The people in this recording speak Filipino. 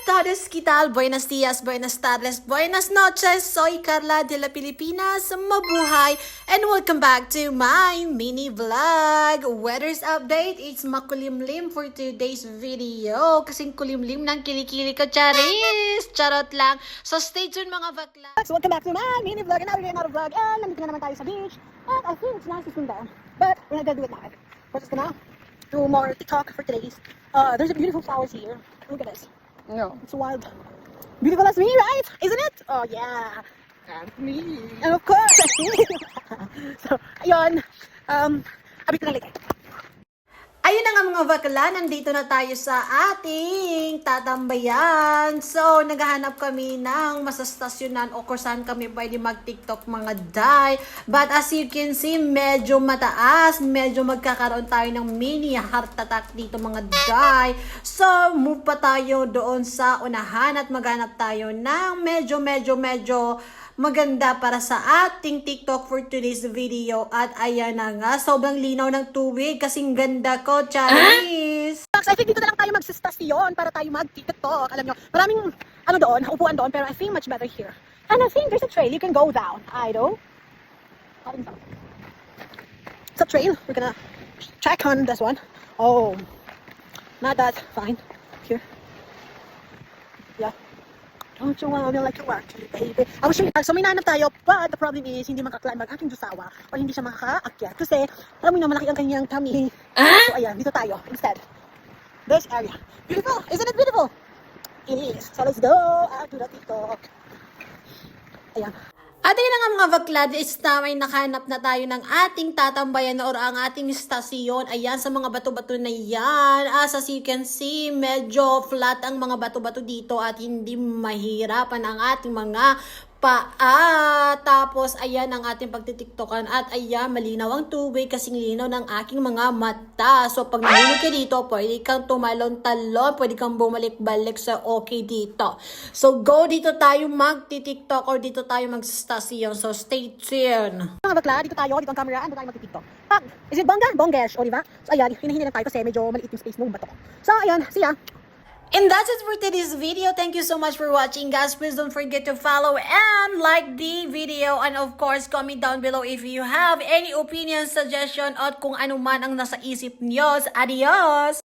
todos, ¿qué tal? Buenos días, buenas tardes, buenas noches. Soy Carla de la Pilipinas. Mabuhay and welcome back to my mini vlog. Weather's update. It's makulimlim for today's video. Kasing kulimlim ng kilikili ko, charis. Charot lang. So stay tuned mga bakla. So welcome back to my mini vlog, and now we're getting out of vlog, and nandito na naman tayo sa beach. And I think it's nice to swim down, but we're not gonna do it live. We're just gonna do more TikTok for today's. There's a beautiful flowers here. Look at this. No, it's wild. Beautiful as me, right? Isn't it? Oh yeah. And me. And of course, me. So, ayun. Abit ko na later. Ayun na nga mga bakla, nandito na tayo sa ating tatambayan. So, naghahanap kami ng masastasyonan o kung saan kami pwede mag-TikTok mga day. But as you can see, medyo mataas. Medyo magkakaroon tayo ng mini heart attack dito mga day. So, move pa tayo doon sa unahan at maghanap tayo ng medyo maganda para sa ating TikTok for today's video. At ayan na nga, sobrang linaw ng tubig kasing ganda ko, Charis. I think dito na lang tayo magsistasyon para tayo mag-TikTok. Alam nyo, maraming doon, upuan doon, pero I think much better here. And I think there's a trail you can go down. I don't. It's a trail. We're gonna check on this one. Oh, not that fine. Here. Yeah. Don't you want me like you want to, baby? I was sure. So may nahanap tayo, but the problem is hindi makaklimb ang aking jusawa o hindi siya makakaakyat kasi alam mo na malaki ang kanyang tummy. So ayan, dito tayo instead. This area. Beautiful! Isn't it beautiful? It is. So let's go out to the TikTok. Ayan. At yun na nga mga bakla, is na may nakahanap na tayo ng ating tatambayan or ang ating istasyon. Ayan, sa mga bato-bato na yan. As you can see, medyo flat ang mga bato-bato dito at hindi mahirapan ang ating mga paa. Tapos, ayan ang ating pagtitiktokan. At ayan, malinaw ang tubig kasing linaw ng aking mga mata. So, pag nahulog ka dito, pwede kang tumalon-talon, pwede kang bumalik-balik sa okay dito. So, go dito tayo magtitiktok or dito tayo magstasyon. So, stay tuned. Mga bakla, dito ang camera, ando tayo mag-TikTok. Is it bongga? Bonggesh, o diba? So ayan, hinahingi lang tayo kasi medyo maliit yung space ng bato. So ayan, see ya! And that's it for today's video. Thank you so much for watching, guys. Please don't forget to follow and like the video. And of course, comment down below if you have any opinion, suggestion, at kung ano man ang nasa isip nyo. Adios!